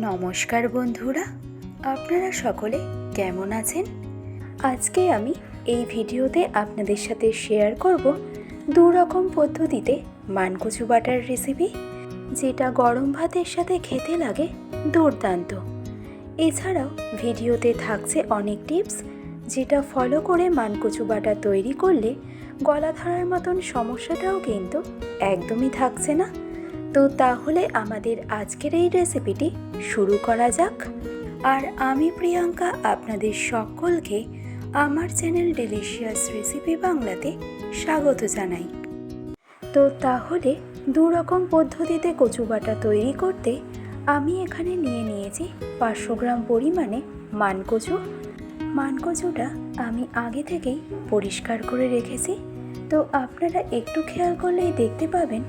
নমস্কার বন্ধুরা, আপনারা সকলে কেমন আছেন? আজকে আমি এই ভিডিওতে আপনাদের সাথে শেয়ার করব দু রকম পদ্ধতিতে মানকচু বাটার রেসিপি, যেটা গরম ভাতের সাথে খেতে লাগে দুর্দান্ত। এছাড়াও ভিডিওতে থাকছে অনেক টিপস, যেটা ফলো করে মানকচু বাটা তৈরি করলে গলা ধরার মতন সমস্যাটাও কিন্তু একদমই থাকছে না। তো তাহলে আমাদের আজকের এই রেসিপিটি শুরু করা যাক। আর আমি প্রিয়াঙ্কা আপনাদের সকলকে আমার চ্যানেল ডেলিশিয়াস রেসিপি বাংলাতে স্বাগত জানাই। তো তাহলে দু রকম পদ্ধতিতে কচু বাটা তৈরি করতে আমি এখানে নিয়েছি 500 গ্রাম পরিমাণে মানকচু। মানকচুটা আমি আগে থেকেই পরিষ্কার করে রেখেছি। তো আপনারা একটু খেয়াল করলেই দেখতে পাবেন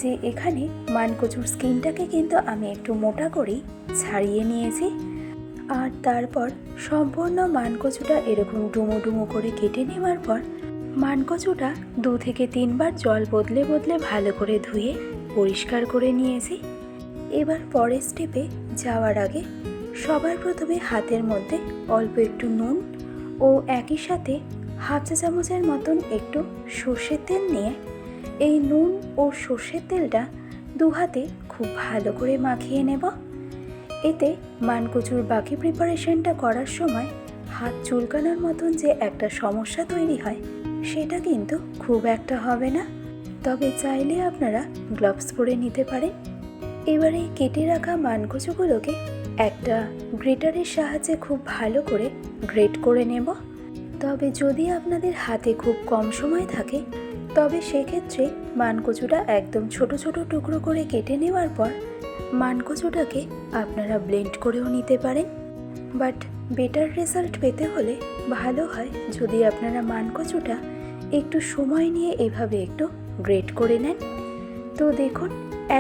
যে এখানে মানকচুর স্কিনটাকে কিন্তু আমি একটু মোটা করেই ছাড়িয়ে নিয়েছি। আর তারপর সম্পূর্ণ মানকচুটা এরকম ডুমো ডুমো করে কেটে নেওয়ার পর মানকচুটা 2 থেকে 3 বার জল বদলে বদলে ভালো করে ধুয়ে পরিষ্কার করে নিয়েছি। এবার পরের স্টেপে যাওয়ার আগে সবার প্রথমে হাতের মধ্যে অল্প একটু নুন ও একই সাথে হাফ চা চামচের মতন একটু সর্ষের তেল নিয়ে এই নুন ও সর্ষের তেলটা দু হাতে খুব ভালো করে মাখিয়ে নেব। এতে মানকচুর বাকি প্রিপারেশনটা করার সময় হাত চুলকানোর মতন যে একটা সমস্যা তৈরি হয় সেটা কিন্তু খুব একটা হবে না। তবে চাইলে আপনারা গ্লাভস পরে নিতে পারেন। এবার এই কেটে রাখা মানকচুগুলোকে একটা গ্রেটারের সাহায্যে খুব ভালো করে গ্রেট করে নেব। তবে যদি আপনাদের হাতে খুব কম সময় থাকে তবে সেক্ষেত্রে মানকচুটা একদম ছোট ছোট টুকরো করে কেটে নেওয়ার পর মানকচুটাকে আপনারা ব্লেন্ড করেও নিতে পারেন। বাট বেটার রেজাল্ট পেতে হলে ভালো হয় যদি আপনারা মানকচুটা একটু সময় নিয়ে এভাবে একটু গ্রেট করে নেন। তো দেখুন,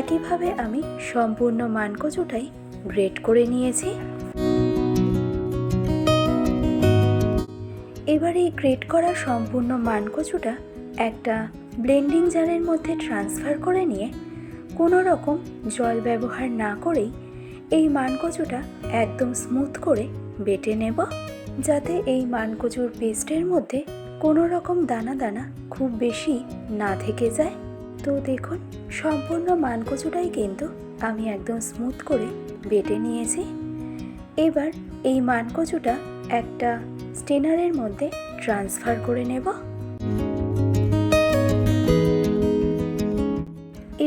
একইভাবে আমি সম্পূর্ণ মানকচুটাই গ্রেট করে নিয়েছি। এবার এই গ্রেট করা সম্পূর্ণ মানকচুটা একটা ব্লেন্ডিং জারের মধ্যে ট্রান্সফার করে নিয়ে কোনো রকম জল ব্যবহার না করেই এই মানকচুটা একদম স্মুথ করে বেটে নেব, যাতে এই মানকচুর পেস্টের মধ্যে কোনো রকম দানা দানা খুব বেশি না থেকে যায়। তো দেখুন, সম্পূর্ণ মানকচুটাই কিন্তু আমি একদম স্মুথ করে বেটে নিয়েছি। এবার এই মানকচুটা একটা স্টেনারের মধ্যে ট্রান্সফার করে নেব।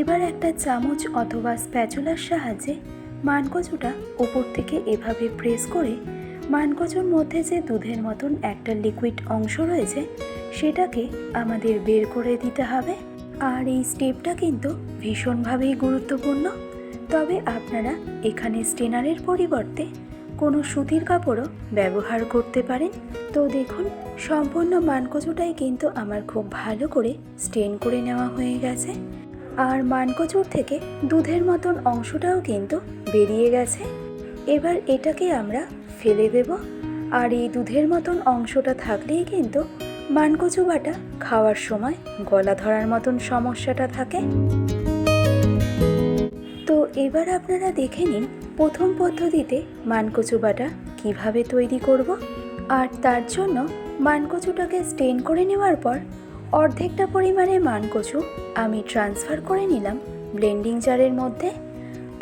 এবার একটা চামচ অথবা স্প্যাচুলার সাহায্যে মানকচুটা উপর থেকে এভাবে প্রেস করে মানকচুর মধ্যে যে দুধের মতন একটা লিকুইড অংশ রয়েছে সেটাকে আমাদের বের করে দিতে হবে। আর এই স্টেপটা কিন্তু ভীষণভাবেই গুরুত্বপূর্ণ। তবে আপনারা এখানে স্টেনারের পরিবর্তে কোনো সুতির কাপড়ও ব্যবহার করতে পারেন। তো দেখুন, সম্পূর্ণ মানকচুটাই কিন্তু আমার খুব ভালো করে স্টেন করে নেওয়া হয়ে গেছে। আর মানকচুর থেকে দুধের মতন অংশটাও কিন্তু বেরিয়ে গেছে। এবার এটাকে আমরা ফেলে দেব। আর এই দুধের মতন অংশটা থাকলেই কিন্তু মানকচু বাটা খাওয়ার সময় গলা ধরার মতন সমস্যাটা থাকে। তো এবার আপনারা দেখে নিন প্রথম পদ্ধতিতে মানকচু বাটা কিভাবে তৈরি করব। আর তার জন্য মানকচুটাকে স্টেন করে নেওয়ার পর অর্ধেকটা পরিমাণে মানকচু আমি ট্রান্সফার করে নিলাম ব্লেন্ডিং জারের মধ্যে।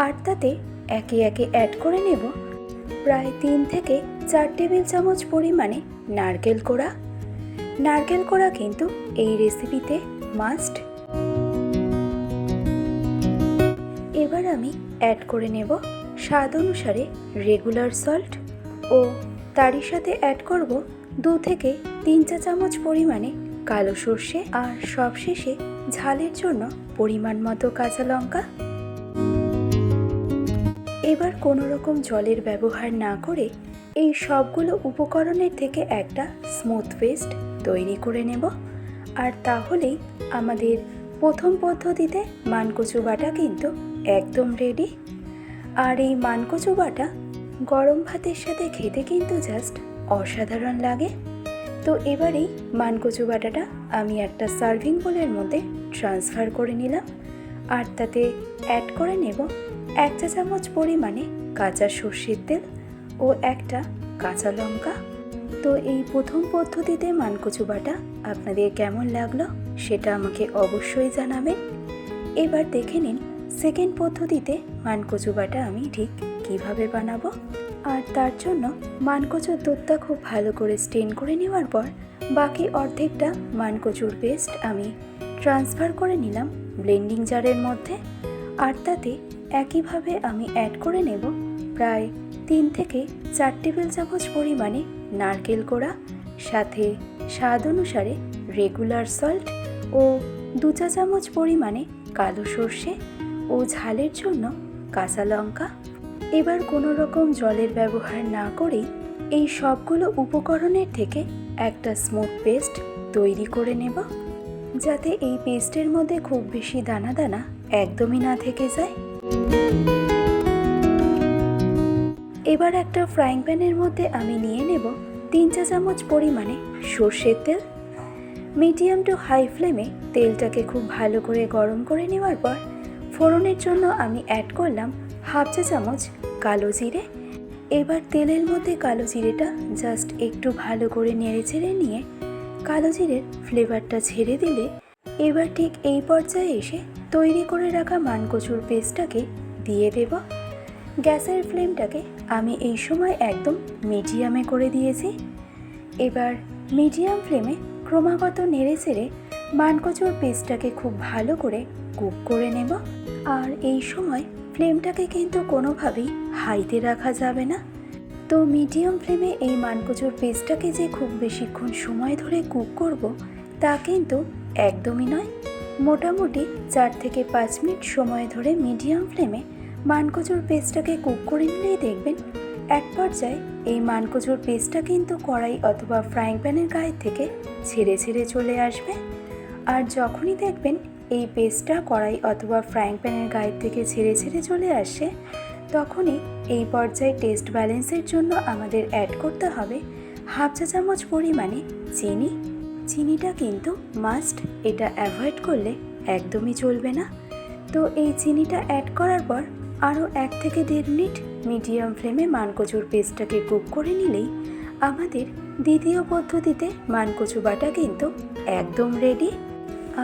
আর তাতে একে একে অ্যাড করে নেব প্রায় 3 থেকে 4 টেবিল চামচ পরিমাণে নারকেল কোড়া। নারকেল কোড়া কিন্তু এই রেসিপিতে মাস্ট। এবার আমি অ্যাড করে নেব স্বাদ অনুসারে রেগুলার সল্ট ও তারই সাথে অ্যাড করব 2 থেকে 3 চা চামচ পরিমাণে কালো সর্ষে। আর সবশেষে ঝালের জন্য পরিমাণ মতো কাঁচা লঙ্কা। এবার কোনো রকম জলের ব্যবহার না করে এই সবগুলো উপকরণের থেকে একটা স্মুথ পেস্ট তৈরি করে নেব। আর তাহলেই আমাদের প্রথম পদ্ধতিতে মানকচু বাটা কিন্তু একদম রেডি। আর এই মানকচু বাটা গরম ভাতের সাথে খেতে কিন্তু জাস্ট অসাধারণ লাগে। তো এবারেই মানকচু বাটাটা আমি একটা সার্ভিং বোলের মধ্যে ট্রান্সফার করে নিলাম। আর তাতে অ্যাড করে নেব 1 চা চামচ পরিমাণে কাঁচা সর্ষের তেল ও একটা কাঁচা লঙ্কা। তো এই প্রথম পদ্ধতিতে মানকচু বাটা আপনাদের কেমন লাগলো সেটা আমাকে অবশ্যই জানাবেন। এবার দেখে নিন সেকেন্ড পদ্ধতিতে মানকচু বাটা আমি ঠিক কিভাবে বানাবো। আর তার জন্য মানকচুর দুধটা খুব ভালো করে স্টেন করে নেওয়ার পর বাকি অর্ধেকটা মানকচুর পেস্ট আমি ট্রান্সফার করে নিলাম ব্লেন্ডিং জারের মধ্যে। আর তাতে একইভাবে আমি অ্যাড করে নেব প্রায় 3 থেকে 4 টেবিল চামচ পরিমাণে নারকেল কোড়া, সাথে স্বাদ অনুসারে রেগুলার সল্ট ও 2 চা চামচ পরিমাণে কালো সর্ষে ও ঝালের জন্য কাঁচা লঙ্কা। এবার কোনো রকম জলের ব্যবহার না করেই এই সবগুলো উপকরণের থেকে একটা স্মুথ পেস্ট তৈরি করে নেব, যাতে এই পেস্টের মধ্যে খুব বেশি দানা দানা একদমই না থেকে যায়। এবার একটা ফ্রাইং প্যানের মধ্যে আমি নিয়ে নেব 3 চা চামচ পরিমাণে সর্ষের তেল। মিডিয়াম টু হাই ফ্লেমে তেলটাকে খুব ভালো করে গরম করে নেওয়ার পর ফোড়নের জন্য আমি অ্যাড করলাম 1/2 চা চামচ কালো জিরে। এবার তেলের মধ্যে কালো জিরেটা জাস্ট একটু ভালো করে নেড়েচেড়ে নিয়ে কালো জিরের ফ্লেভারটা ছেড়ে দিলে এবার ঠিক এই পর্যায়ে এসে তৈরি করে রাখা মানকচুর পেস্টটাকে দিয়ে দেব। গ্যাসের ফ্লেমটাকে আমি এই সময় একদম মিডিয়ামে করে দিয়েছি। এবার মিডিয়াম ফ্লেমে ক্রমাগত নেড়েচেড়ে মানকচুর পেস্টটাকে খুব ভালো করে কুক করে নেব। আর এই সময় ফ্লেমটাকে কিন্তু কোনোভাবেই হাইতে রাখা যাবে না। তো মিডিয়াম ফ্লেমে এই মানকচুর পেস্টটাকে যে খুব বেশিক্ষণ সময় ধরে কুক করব তা কিন্তু একদমই নয়। মোটামুটি 4 থেকে 5 মিনিট সময় ধরে মিডিয়াম ফ্লেমে মানকচুর পেস্টটাকে কুক করে নিলেই দেখবেন এক পর্যায়ে এই মানকচুর পেস্টটা কিন্তু কড়াই অথবা ফ্রাইং প্যানের গায়ে থেকে ছেড়ে ছেড়ে চলে আসবে। আর যখনই দেখবেন এই পেস্টটা কড়াই অথবা ফ্রাইং প্যানের গায়ে থেকে ছেড়ে ছেড়ে চলে আসে, তখনই এই পর্যায়ে টেস্ট ব্যালেন্সের জন্য আমাদের অ্যাড করতে হবে 1/2 চা চামচ পরিমাণে চিনি। চিনিটা কিন্তু মাস্ট, এটা অ্যাভয়েড করলে একদমই চলবে না। তো এই চিনিটা অ্যাড করার পর আরও 1 থেকে 1.5 মিনিট মিডিয়াম ফ্লেমে মানকচুর পেস্টটাকে কুক করে নিলেই আমাদের দ্বিতীয় পদ্ধতিতে মানকচু বাটা কিন্তু একদম রেডি।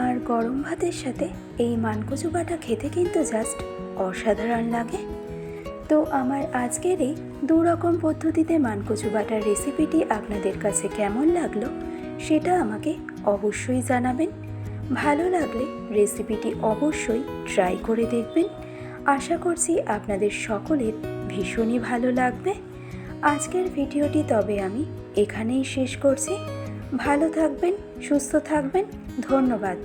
আর গরম ভাতের সাথে এই মানকচু বাটা খেতে কিন্তু জাস্ট অসাধারণ লাগে। তো আমার আজকের এই 2 রকম পদ্ধতিতে মানকচু বাটার রেসিপিটি আপনাদের কাছে কেমন লাগলো সেটা আমাকে অবশ্যই জানাবেন। ভালো লাগলে রেসিপিটি অবশ্যই ট্রাই করে দেখবেন। আশা করছি আপনাদের সকলের ভীষণই ভালো লাগবে। আজকের ভিডিওটি তবে আমি এখানেই শেষ করছি। ভালো থাকবেন, সুস্থ থাকবেন। ধন্যবাদ।